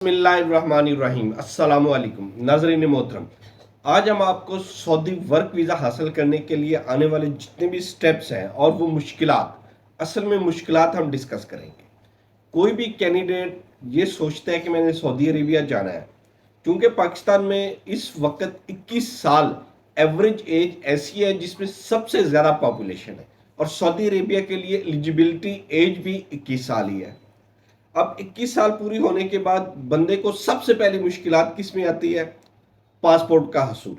बिस्मिल्लाहिर्रहमानिर्रहीम अस्सलामुअलैकुम नाज़रीन मोहतरम। आज हम आपको सऊदी वर्क वीज़ा हासिल करने के लिए आने वाले जितने भी स्टेप्स हैं और वो मुश्किलात, असल में मुश्किलात हम डिस्कस करेंगे। कोई भी कैंडिडेट ये सोचता है कि मैंने सऊदी अरेबिया जाना है, क्योंकि पाकिस्तान में इस वक्त 21 साल एवरेज एज ऐसी है जिसमें सबसे ज़्यादा पॉपुलेशन है, और सऊदी अरेबिया के लिए एलिजिबिलिटी एज भी 21 साल ही है। अब 21 साल पूरी होने के बाद बंदे को सबसे पहली मुश्किलात किस में आती है? पासपोर्ट का हसूल।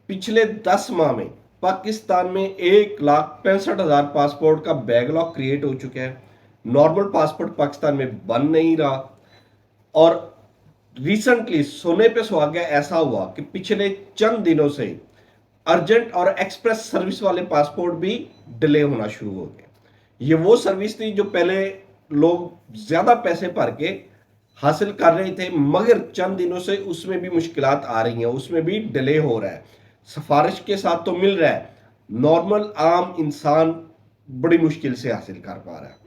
पिछले 10 माह में पाकिस्तान में 1,65,000 पासपोर्ट का बैकलॉग क्रिएट हो चुका है। नॉर्मल पासपोर्ट पाकिस्तान में बन नहीं रहा, और रिसेंटली सोने पे सुहागा ऐसा हुआ कि पिछले चंद दिनों से अर्जेंट और एक्सप्रेस सर्विस वाले पासपोर्ट भी डिले होना शुरू हो गए। ये वो सर्विस थी जो पहले लोग ज्यादा पैसे भर के हासिल कर रहे थे, मगर चंद दिनों से उसमें भी मुश्किलात आ रही हैं, उसमें भी डिले हो रहा है। सिफारिश के साथ तो मिल रहा है, नॉर्मल आम इंसान बड़ी मुश्किल से हासिल कर पा रहा है।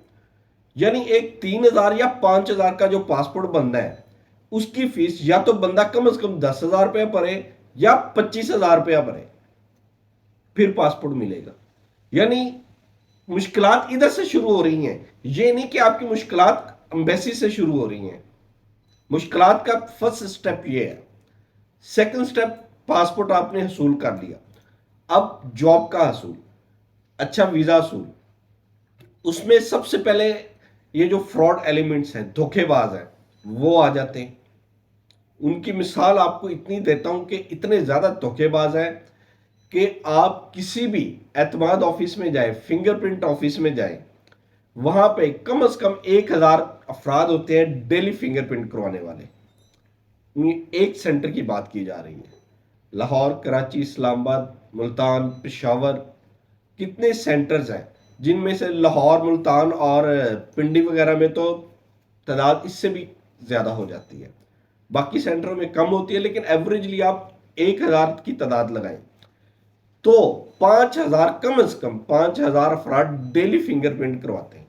यानी एक 3,000 या 5,000 का जो पासपोर्ट बनता है, उसकी फीस या तो बंदा कम से कम 10,000 रुपया भरे या 25,000 रुपया भरे, फिर पासपोर्ट मिलेगा। यानी मुश्किलात इधर से शुरू हो रही हैं। ये नहीं कि आपकी मुश्किलात एम्बेसी से शुरू हो रही हैं। मुश्किलात का फर्स्ट स्टेप ये है। सेकंड स्टेप, पासपोर्ट आपने हसूल कर लिया, अब जॉब का हसूल, अच्छा वीजा हसूल। उसमें सबसे पहले ये जो फ्रॉड एलिमेंट्स हैं, धोखेबाज हैं, वो आ जाते हैं। उनकी मिसाल आपको इतनी देता हूं कि इतने ज्यादा धोखेबाज हैं कि आप किसी भी एतमाद ऑफिस में जाए, फिंगरप्रिंट ऑफिस में जाए, वहां पे कम से कम 1,000 अफराद होते हैं डेली फिंगरप्रिंट करवाने वाले। एक सेंटर की बात की जा रही है। लाहौर, कराची, इस्लामाबाद, मुल्तान, पेशावर, कितने सेंटर्स हैं, जिनमें से लाहौर, मुल्तान और पिंडी वगैरह में तो तादाद इससे भी ज्यादा हो जाती है। बाकी सेंटरों में कम होती है, लेकिन एवरेजली आप 1,000 की तादाद लगाएं तो 5,000, कम से कम 5,000 अफराद डेली फिंगरप्रिंट करवाते हैं।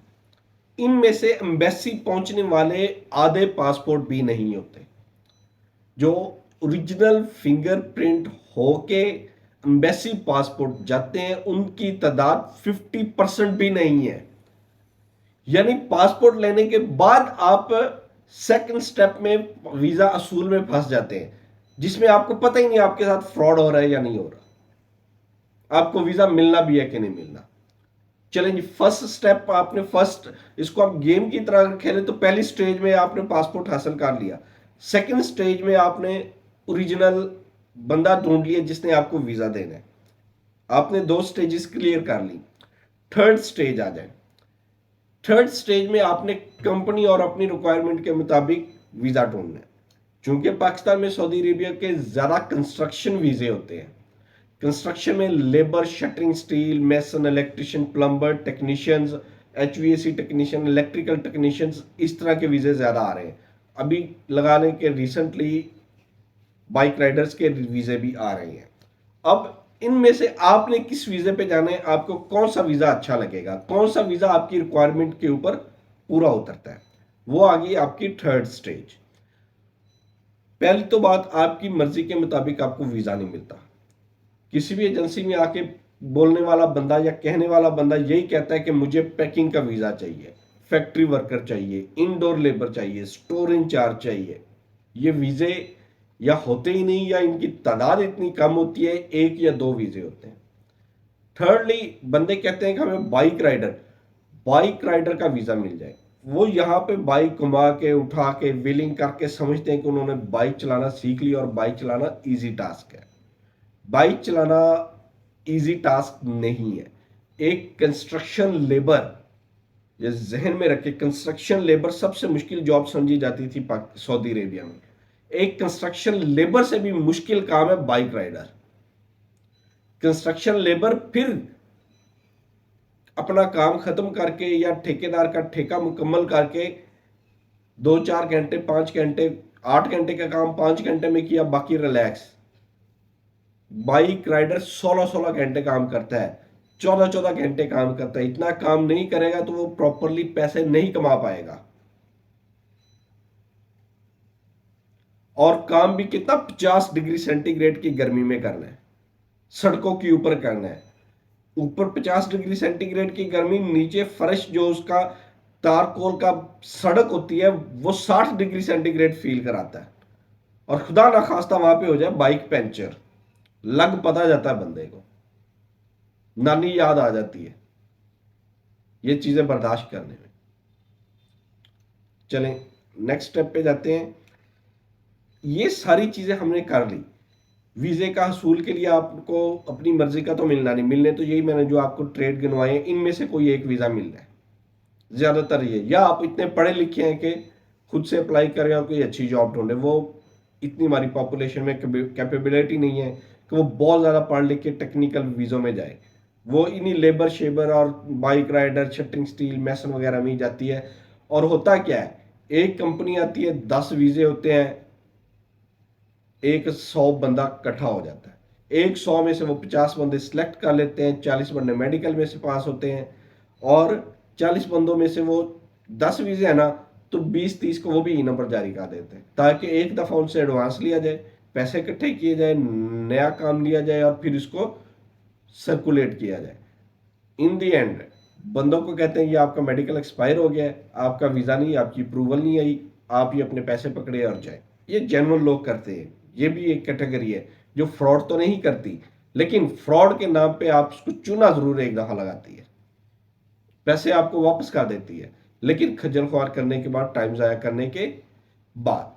इनमें से एम्बेसी पहुंचने वाले आधे पासपोर्ट भी नहीं होते। जो ओरिजिनल फिंगरप्रिंट होके एम्बेसी पासपोर्ट जाते हैं, उनकी तादाद 50% भी नहीं है। यानी पासपोर्ट लेने के बाद आप सेकंड स्टेप में वीजा असूल में फंस जाते हैं, जिसमें आपको पता ही नहीं आपके साथ फ्रॉड हो रहा है या नहीं हो रहा, आपको वीजा मिलना भी है कि नहीं मिलना। चलें जी, फर्स्ट स्टेप आपने, फर्स्ट इसको आप गेम की तरह खेले तो पहली स्टेज में आपने पासपोर्ट हासिल कर लिया। सेकंड स्टेज में आपने ओरिजिनल बंदा ढूंढ लिया जिसने आपको वीजा देना है। आपने 2 स्टेजेस क्लियर कर ली। थर्ड स्टेज आ जाए। थर्ड स्टेज में आपने कंपनी और अपनी रिक्वायरमेंट के मुताबिक वीजा ढूंढना है। चूंकि पाकिस्तान में सऊदी अरेबिया के ज्यादा कंस्ट्रक्शन वीजे होते हैं। कंस्ट्रक्शन में labour, shuttering, steel, mason, electrician, plumber, technicians, HVAC technician, electrical technicians, इस तरह के वीजे ज्यादा आ रहे हैं। अभी लगाने के रिसेंटली बाइक राइडर्स के वीजे भी आ रहे हैं। अब इनमें से आपने किस वीजे पे जाना है, आपको कौन सा वीजा अच्छा लगेगा, कौन सा वीजा आपकी रिक्वायरमेंट के ऊपर पूरा उतरता है, वो आ गई आपकी थर्ड स्टेज। पहली तो बात, आपकी मर्जी के मुताबिक आपको वीजा नहीं मिलता। किसी भी एजेंसी में आके बोलने वाला बंदा या कहने वाला बंदा यही कहता है कि मुझे पैकिंग का वीजा चाहिए, फैक्ट्री वर्कर चाहिए, इंडोर लेबर चाहिए, स्टोर इंचार्ज चाहिए। ये वीजे या होते ही नहीं, या इनकी तादाद इतनी कम होती है, 1 या 2 वीजे होते हैं। थर्डली, बंदे कहते हैं कि हमें बाइक राइडर का वीजा मिल जाए। वो यहाँ पे बाइक घुमा के, उठा के, व्हीलिंग करके समझते हैं कि उन्होंने बाइक चलाना सीख लिया और बाइक चलाना इजी टास्क है। बाइक चलाना इजी टास्क नहीं है। एक कंस्ट्रक्शन लेबर, ये जहन में रखे, कंस्ट्रक्शन लेबर सबसे मुश्किल जॉब समझी जाती थी सऊदी अरेबिया में। एक कंस्ट्रक्शन लेबर से भी मुश्किल काम है बाइक राइडर। कंस्ट्रक्शन लेबर फिर अपना काम खत्म करके या ठेकेदार का ठेका मुकम्मल करके 2-4 घंटे, 5 घंटे, 8 घंटे का काम 5 घंटे में किया, बाकी रिलैक्स। बाइक राइडर 16-16 घंटे काम करता है, 14-14 घंटे काम करता है। इतना काम नहीं करेगा तो वो प्रॉपरली पैसे नहीं कमा पाएगा। और काम भी कितना 50 डिग्री सेंटीग्रेड की गर्मी में करना है, सड़कों के ऊपर करना है। ऊपर 50 डिग्री सेंटीग्रेड की गर्मी, नीचे फर्श जो उसका तारकोल का सड़क होती है वो 60 डिग्री सेंटीग्रेड फील कराता है। और खुदा ना खास्ता वहां पे हो जाए बाइक पंचर, लग पता जाता है बंदे को, नानी याद आ जाती है ये चीजें बर्दाश्त करने में। चलें नेक्स्ट स्टेप पे जाते हैं। ये सारी चीजें हमने कर ली। वीजे का हसूल के लिए आपको अपनी मर्जी का तो मिलना नहीं, मिलने तो यही मैंने जो आपको ट्रेड गिनवाए हैं इनमें से कोई एक वीजा मिल रहा है ज्यादातर ये, या आप इतने पढ़े लिखे हैं कि खुद से अप्लाई करें और कोई अच्छी जॉब ढूंढे। वो इतनी हमारी पॉपुलेशन में कैपेबिलिटी नहीं है कि वो बहुत ज़्यादा पढ़ लिख के टेक्निकल वीज़ों में जाए। वो इन्हीं लेबर शेबर और बाइक राइडर, शटरिंग स्टील, मैसन वगैरह में ही जाती है। और होता क्या है, एक कंपनी आती है, 10 वीज़े होते हैं, एक 100 बंदा इकट्ठा हो जाता है। एक 100 में से वो 50 बंदे सिलेक्ट कर लेते हैं, 40 बंदे मेडिकल में से पास होते हैं, और 40 बंदों में से वो 10 वीजे है ना, तो 20-30 को वो भी ई नंबर जारी कर देते हैं ताकि एक दफ़ा उनसे एडवांस लिया जाए, पैसे इकट्ठे किए जाए, नया काम लिया जाए और फिर इसको सर्कुलेट किया जाए। इन दी एंड बंदों को कहते हैं ये आपका मेडिकल एक्सपायर हो गया है, आपका वीज़ा नहीं, आपकी अप्रूवल नहीं आई, आप ये अपने पैसे पकड़े और जाए। ये जेन्युइन लोग करते हैं, ये भी एक कैटेगरी है जो फ्रॉड तो नहीं करती, लेकिन फ्रॉड के नाम पे आप उसको चूना जरूर एक दफा लगाती है, पैसे आपको वापस कर देती है, लेकिन खज्जल खुआर करने के बाद, टाइम जाया करने के बाद।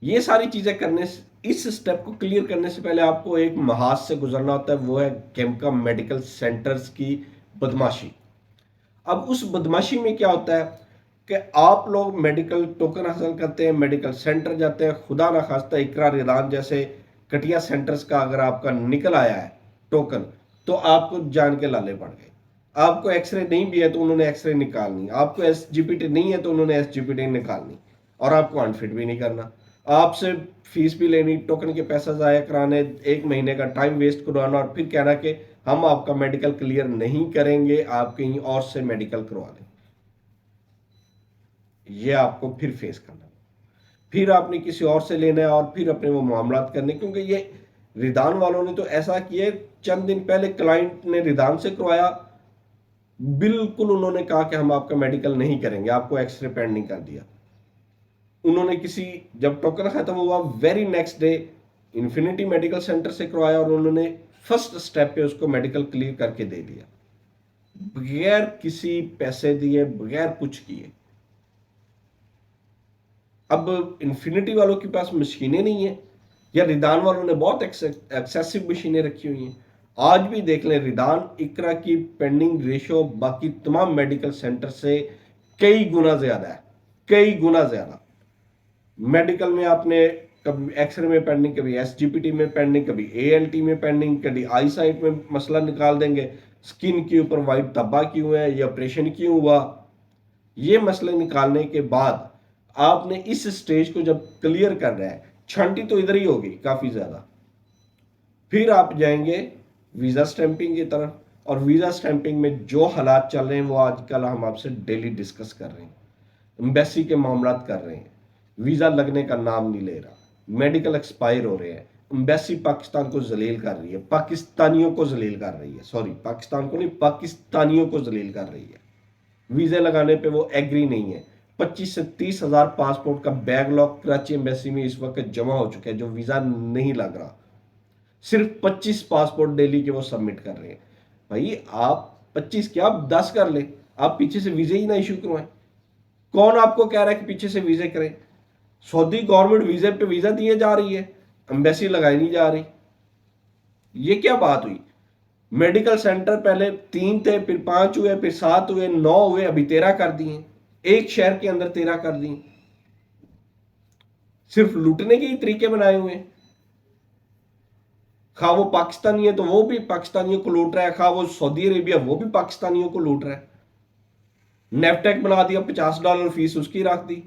ये सारी चीजें करने से, इस स्टेप को क्लियर करने से पहले आपको एक महाज से गुजरना होता है, वो है केमका मेडिकल सेंटर्स की बदमाशी। अब उस बदमाशी में क्या होता है कि आप लोग मेडिकल टोकन हासिल करते हैं, मेडिकल सेंटर जाते हैं, खुदा ना खास्ता इकरा रिदान जैसे कटिया सेंटर्स का अगर आपका निकल आया है टोकन, तो आपको जान के लाले पड़ गए। आपको एक्सरे नहीं भी है तो उन्होंने एक्सरे निकालनी, आपको एसजीपीटी नहीं है तो उन्होंने एसजीपीटी निकालनी, और आपको अनफिट भी नहीं करना, आपसे फीस भी लेनी, टोकन के पैसा जाया कराने, 1 महीने का टाइम वेस्ट करवाना, और फिर कहना कि हम आपका मेडिकल क्लियर नहीं करेंगे, आप कहीं और से मेडिकल करवा दें। ये आपको फिर फेस करना, फिर आपने किसी और से लेना है और फिर अपने वो मामला करने, क्योंकि ये रिदान वालों ने तो ऐसा किया, चंद दिन पहले क्लाइंट ने रिदान से करवाया, बिल्कुल उन्होंने कहा कि हम आपका मेडिकल नहीं करेंगे, आपको एक्सरे पेंडिंग कर दिया। उन्होंने किसी, जब टोकन खत्म हुआ, very next day infinity medical centre से करवाया और उन्होंने फर्स्ट स्टेप पे उसको मेडिकल क्लियर करके दे दिया, बगैर किसी पैसे दिए, बगैर कुछ किए। अब इन्फिनिटी वालों के पास मशीनें नहीं है, या रिदान वालों ने बहुत एक्सेसिव मशीनें रखी हुई हैं। आज भी देख लें, रिदान इकरा की पेंडिंग रेशो बाकी तमाम मेडिकल सेंटर से कई गुना ज्यादा है, कई गुना ज्यादा। मेडिकल में आपने कभी एक्सरे में पेंडिंग, कभी एसजीपीटी में पेंडिंग, कभी एएलटी में पेंडिंग, कभी आई साइट में मसला निकाल देंगे, स्किन के ऊपर वाइट धब्बा क्यों है, ये ऑपरेशन क्यों हुआ। ये मसले निकालने के बाद आपने इस स्टेज को जब क्लियर कर रहा है, छांटी तो इधर ही होगी काफी ज्यादा, फिर आप जाएंगे वीजा स्टैंपिंग की तरफ। और वीजा स्टैंपिंग में जो हालात चल रहे हैं वो आजकल हम आपसे डेली डिस्कस कर रहे हैं, एम्बेसी के मामला कर रहे हैं, वीजा लगने का नाम नहीं ले रहा, मेडिकल एक्सपायर हो रहे हैं, एम्बेसी पाकिस्तान को जलील कर रही है, पाकिस्तानियों को जलील कर रही है, सॉरी पाकिस्तान को नहीं, पाकिस्तानियों को जलील कर रही है। वीजे लगाने पे वो एग्री नहीं है। 25 से 30 हजार पासपोर्ट का बैकलॉग कराची एम्बेसी में इस वक्त जमा हो चुका है, जो वीजा नहीं लग रहा। सिर्फ 25 पासपोर्ट डेली के वो सबमिट कर रहे हैं। भाई आप 25 क्या, आप 10 कर ले, आप पीछे से वीजे ही ना इशू करवाएं। कौन आपको कह रहा है कि पीछे से वीजे करें? सऊदी गवर्नमेंट वीजे पे वीजा दिए जा रही है, एम्बेसी लगाई नहीं जा रही। ये क्या बात हुई? मेडिकल सेंटर पहले 3 थे, फिर 5 हुए, फिर 7 हुए, 9 हुए, अभी 13 कर दिए, एक शहर के अंदर 13 कर दिए। सिर्फ लूटने के ही तरीके बनाए हुए हैं। खा वो पाकिस्तानी है तो वो भी पाकिस्तानियों को लूट रहा है, खा वो सऊदी अरेबिया वो भी पाकिस्तानियों को लूट रहा है। नेफटेक बना दिया, $50 फीस उसकी रख दी,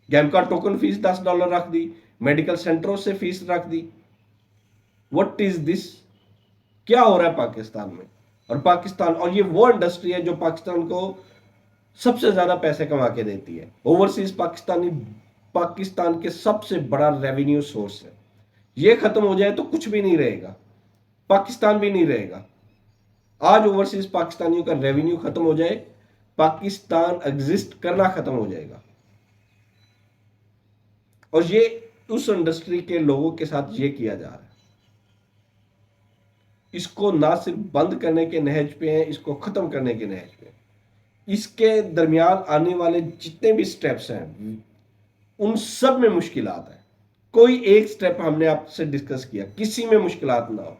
गैम का टोकन फीस $10 रख दी, मेडिकल सेंटरों से फीस रख दी। What is this? क्या हो रहा है पाकिस्तान में? और पाकिस्तान, और ये वो इंडस्ट्री है जो पाकिस्तान को सबसे ज्यादा पैसे कमा के देती है। ओवरसीज पाकिस्तानी पाकिस्तान के सबसे बड़ा रेवेन्यू सोर्स है। ये खत्म हो जाए तो कुछ भी नहीं रहेगा, पाकिस्तान भी नहीं रहेगा। आज ओवरसीज पाकिस्तानियों का रेवेन्यू खत्म हो जाए, पाकिस्तान एग्जिस्ट करना खत्म हो जाएगा। और ये उस इंडस्ट्री के लोगों के साथ ये किया जा रहा है। इसको ना सिर्फ बंद करने के नहज पे हैं, इसको खत्म करने के नहज पे। इसके दरमियान आने वाले जितने भी स्टेप्स हैं उन सब में मुश्किलात है। कोई एक स्टेप हमने आपसे डिस्कस किया, किसी में मुश्किलात ना हो।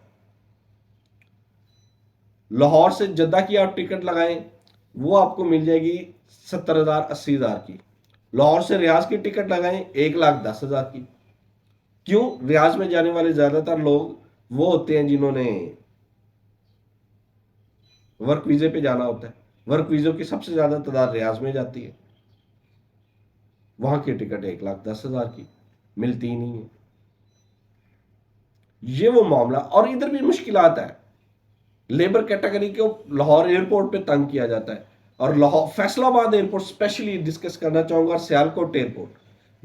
लाहौर से जद्दा की आप टिकट लगाएं, वो आपको मिल जाएगी 70,000 80,000 की। लाहौर से रियाज की टिकट लगाएं 1,10,000 की। क्यों? रियाज में जाने वाले ज्यादातर लोग वो होते हैं जिन्होंने वर्क वीजे पे जाना होता है। वर्क वीजों की सबसे ज्यादा तादाद रियाज में जाती है। वहां की टिकट 1,10,000 की मिलती ही नहीं है। ये वो मामला। और इधर भी मुश्किलात है। लेबर कैटेगरी को लाहौर एयरपोर्ट पे तंग किया जाता है। और Lahore Faisalabad airport specially discuss करना चाहूंगा, और सियालकोट एयरपोर्ट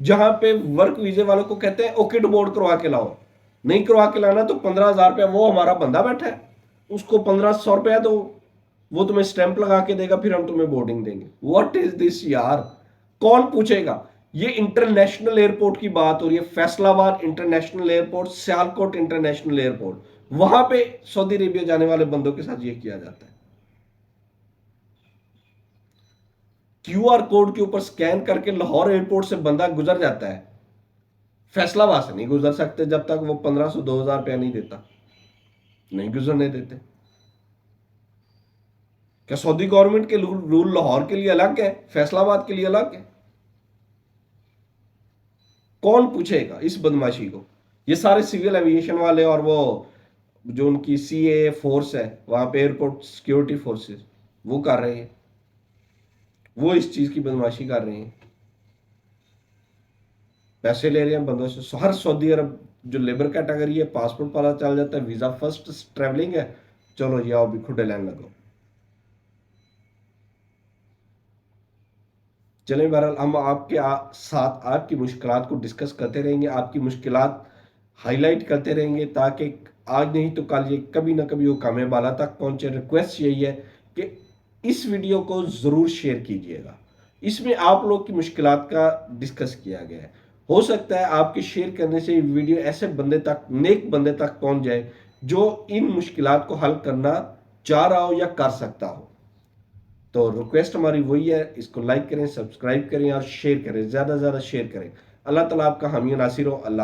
जहां पे वर्क वीजे वालों को कहते हैं ओकिट बोर्ड करवा के लाओ। नहीं करवा के लाना तो 15,000 रुपया, वो हमारा बंदा बैठा है उसको 1,500 रुपया दो, वो तुम्हें स्टैंप लगा के देगा, फिर हम तुम्हें बोर्डिंग देंगे। व्हाट इज दिस यार? कौन पूछेगा? ये इंटरनेशनल एयरपोर्ट की बात हो रही है। Faisalabad international airport, Sialkot international airport, वहां पे सऊदी अरेबिया जाने वाले बंदों के साथ ये किया जाता है। क्यूआर कोड के ऊपर स्कैन करके लाहौर एयरपोर्ट से बंदा गुजर जाता है, फैसलाबाद से नहीं गुजर सकते जब तक वो 1,500 2,000 रुपया नहीं देता। नहीं गुजरने देते। क्या सऊदी गवर्नमेंट के रूल लाहौर के लिए अलग है, फैसलाबाद के लिए अलग है? कौन पूछेगा इस बदमाशी को? ये सारे सिविल एविएशन वाले और वो जो उनकी सीए फोर्स है वहां पे, एयरपोर्ट सिक्योरिटी फोर्सेस, वो कर रहे हैं। वो इस चीज की बदमाशी कर रहे हैं, पैसे ले रहे हैं बंदों से। हर सऊदी अरब जो लेबर कैटेगरी है, पासपोर्ट पता चल जाता है, वीजा फर्स्ट ट्रेवलिंग है, चलो जी आओ भी खुडे लाइन लगो। चलें, बहरहाल हम आपके साथ आपकी मुश्किलात को डिस्कस करते रहेंगे, आपकी मुश्किलात हाईलाइट करते रहेंगे, ताकि आज नहीं तो कल ये कभी ना कभी वो कामयाब बाला तक पहुंचे। रिक्वेस्ट यही है कि इस वीडियो को ज़रूर शेयर कीजिएगा। इसमें आप लोग की मुश्किलात का डिस्कस किया गया है। हो सकता है आपके शेयर करने से वीडियो ऐसे बंदे तक, नेक बंदे तक पहुंच जाए जो इन मुश्किलात को हल करना चाह रहा हो या कर सकता हो। तो रिक्वेस्ट हमारी वही है, इसको लाइक करें, सब्सक्राइब करें और शेयर करें, ज़्यादा से ज़्यादा शेयर करें। अल्लाह ताला आपका हामी नासिर हो। अल्लाह।